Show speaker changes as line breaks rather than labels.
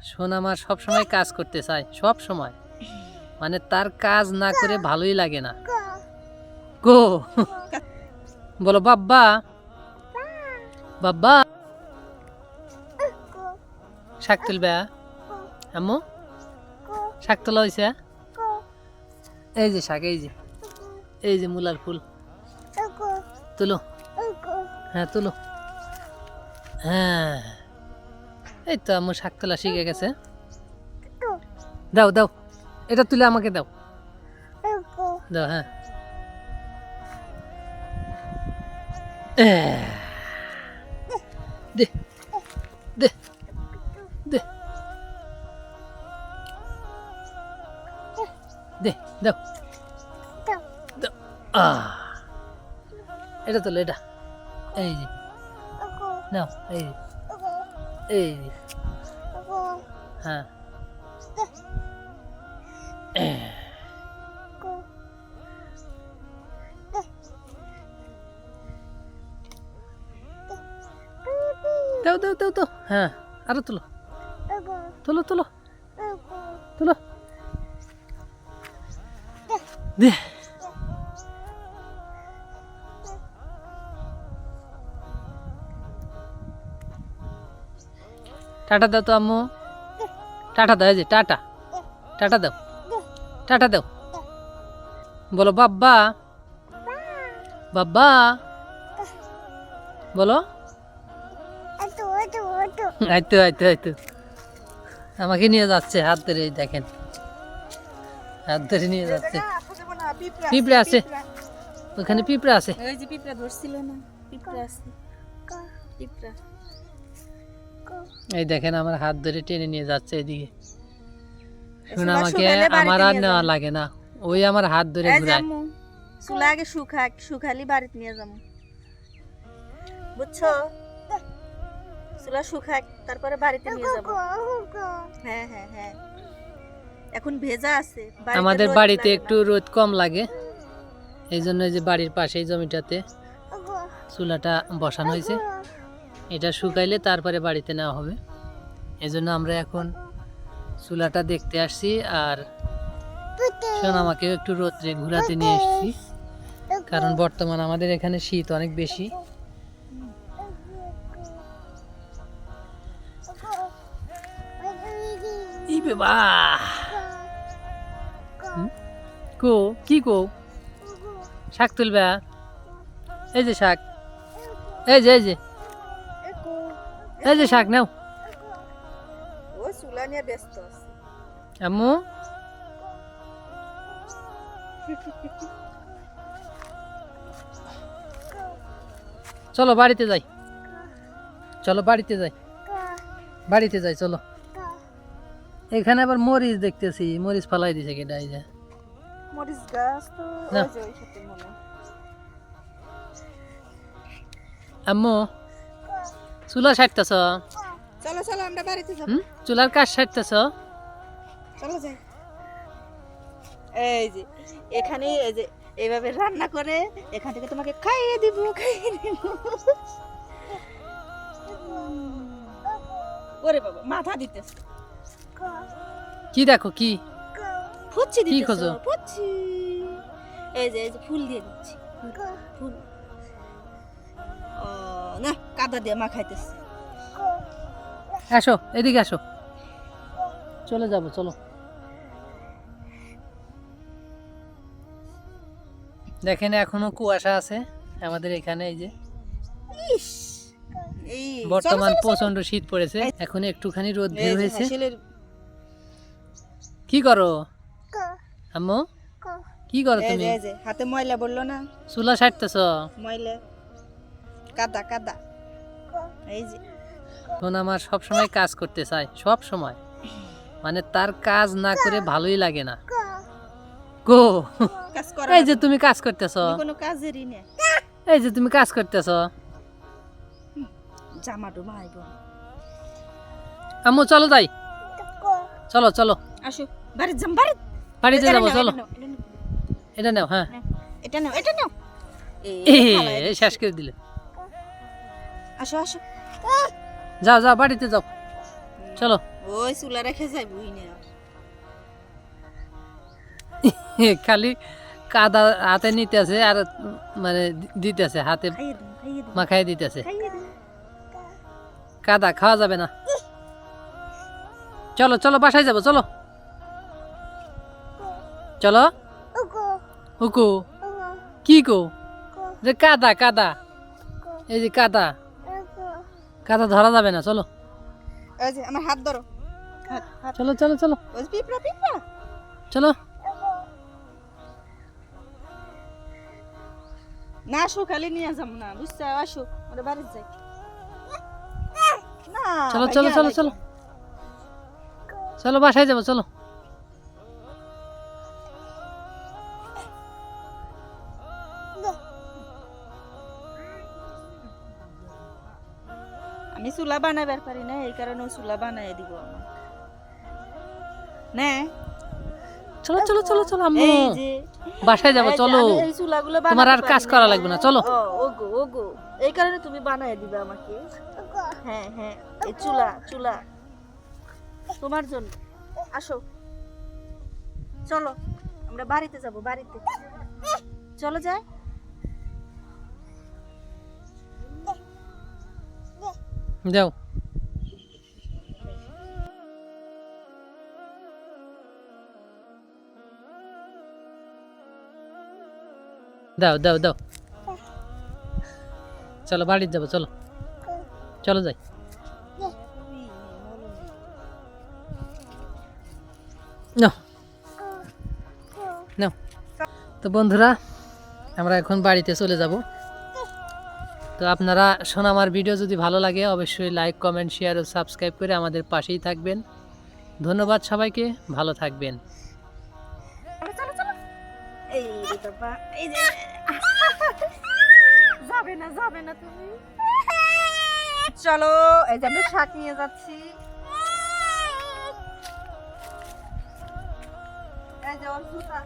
সোনা মা সবসময় কাজ করতে চায়, সব সময়। মানে তার কাজ না করে ভালোই লাগে না। গো বলো বাব্বা, বাব্বা। শাক তুলবে আম্মু? শাক তোলা হয়েছে? এই যে শাক, এই যে মূলার ফুল। তুলো, হ্যাঁ তুলো। হ্যাঁ, এই তো আম্মু শাক তোলা শিখে গেছে। দাও দাও, এটা তুলে আমাকে দাও, দাও। হ্যাঁ, দে দে দে দে, দাও দাও। এটা তোলো, এটা এই যে নাও, এই যে এই যে। হ্যাঁ, দাও দাও দাও দাও। হ্যাঁ, আরো তুলো তুলো তুলো তুলো, দে। টাটা দাও তো আম্মু, টাটা দাও। এই যে টাটা, টাটা দাও, টাটা দাও। বলো বাব্বা, বাব্বা বলো। আইতো আইতো আইতো, আমাকে নিয়ে যাচ্ছে হাত ধরে, দেখেন হাত ধরে নিয়ে যাচ্ছে। পিঁপড়ে আছে ওখানে, পিঁপড়ে আছে।
ওই যে পিঁপড়া ধরছিল না, পিঁপড়া আছে, পিঁপড়া।
এই দেখেন আমার হাত ধরে টেনে নিয়ে যাচ্ছে এদিকে। শোনা আমাকে, আমার আর নেওয়া লাগে না, ওই আমার হাত ধরে ঘুরায়।
চুলা আগে শুকালি বাড়িতে নিয়ে যাবো, বুঝছো? চুলা শুকাক, তারপরে বাড়িতে নিয়ে যাবো। হ্যাঁ হ্যাঁ হ্যাঁ, এখন ভেজা আছে।
আমাদের বাড়িতে একটু রোদ কম লাগে, এই জন্য যে বাড়ির পাশে জমিটাতে চুলাটা বসানো হয়েছে। এটা শুকাইলে তারপরে বাড়িতে নেওয়া হবে। এই জন্য আমরা এখন চুলাটা দেখতে আসছি, আর সোনামাকেও একটু রোদ্রে ঘুরাতে নিয়ে এসেছি, কারণ বর্তমান আমাদের এখানে শীত অনেক বেশি। কো কি কো, শাক তুলবে? এই যে শাক, এই যে এই যে এই যে শাক নাও।
ও চুলা নিয়ে ব্যস্ত আছে
আম্মু। চলো বাড়িতে যাই, চলো বাড়িতে যাই, বাড়িতে যাই চলো। এখানে আবার মরিচ দেখতেছি, মরিচ ফালাই দিছে কেডা? এই যে
মরিচ গাছ তো
না।
ওই যে ওই সাথে মনে।
আম্মু চুলা সারতেছ?
চলো চলো আমরা বাড়িতে যাব।
চুলার কাজ সারতেছ?
চলো যাই। এই যে এখানে এই যে এইভাবে রান্না করে এখান থেকে তোমাকে খাইয়ে দিব, খাইয়ে দিব। ওরে বাবা, মাথা দিতেছে।
কি দেখো, কি
ফুচি
কি
দিতেছে,
খোঁজো?
ফুচি। এই যে ফুল দিয়ে দিচ্ছি, ফুল। ও না, কাদা দিয়ে মাখাইতেছে।
আসো এদিকে আসো, চলে যাব চলো। দেখেন এখনো কুয়াশা আছে আমাদের এখানে। এই যে
ইস, এই
বর্তমান প্রচন্ড শীত পড়েছে, এখন একটুখানি রোদ বের হয়েছে। কি করো আম্মু, কি করো তুমি?
এই যে হাতে ময়লা বললো না,
চুলা সারতেছ?
ময়লা কাদা কাদা। এই যে
সোনা আমার সবসময় কাজ করতে চায়, সব সময়। মানে তার কাজ না করে ভালোই লাগে না। গো
কাজ করো,
এই যে তুমি কাজ করতেছ,
কোনো কাজেরই না।
এই যে তুমি কাজ করতেছ।
জামাটো ভাইব।
আম্মু চলো যাই, চলো চলো
আসো বাড়িতে যাম, বাড়ি
বাড়িতে যাবো চলো। এটা নাও, হ্যাঁ
এটা নাও, এটা নাও।
এই শেষ করে দিলে।
আসো আসো।
যাও যাও বাড়িতে যাও। চলো
ওই চুলা রেখে যাই বুই না
খালি কাদা হাতে নিতেছে আর মানে দিতেছে হাতে
খাইয়ে দিন
মাখাই দিতেছে
খাইয়ে দিন
কাদা খাওয়া যাবে না চলো চলো বাসায় যাবো চলো চলো হুকু কি কো যে কাদা কাদা এই যে কাদা কাদা ধরা যাবে না চলো
এই যে আমার হাত ধরো হাত
চলো চলো চলো
ওই পিঁপড়া পিঁপড়া
চলো
না সকালে নিয়ে যাম না বুঝছো আসো ওরে বাড়ি যাই না
চলো চলো চলো চলো চলো বাসায় যাবো চলো
আমি চুলা বানাবার পারি না এই কারণে ও চুলা বানাই দিব আমার না
চলো চলো চলো চলো আম্মু
এই যে
বাসায় যাবো
এই যে
চলো
আমি এই চুলাগুলো
তোমার আর
বানাতে
কাজ
পারি
করা
না।
লাগবে না, চলো।
ওগো ওগো এই কারণে তুমি বানায় দিবে আমাকে হ্যাঁ হ্যাঁ এই চুলা চুলা তোমার জন্য আসো চলো আমরা বাড়িতে যাব বাড়িতে চলো যাই
যাও দাও দাও দাও চলো বাড়ি যাবো চলো চলো যাই নাও নাও তো বন্ধুরা আমরা এখন বাড়িতে চলে যাব তো আপনারা সোনামার ভিডিও যদি ভালো লাগে অবশ্যই লাইক কমেন্ট শেয়ার ও সাবস্ক্রাইব করে আমাদের পাশেই থাকবেন ধন্যবাদ সবাইকে ভালো থাকবেন
এই রে বাবা এই যে যাবে না তুমি চলো এই যে আমি শাক নিয়ে যাচ্ছি এই যে ওর জুতা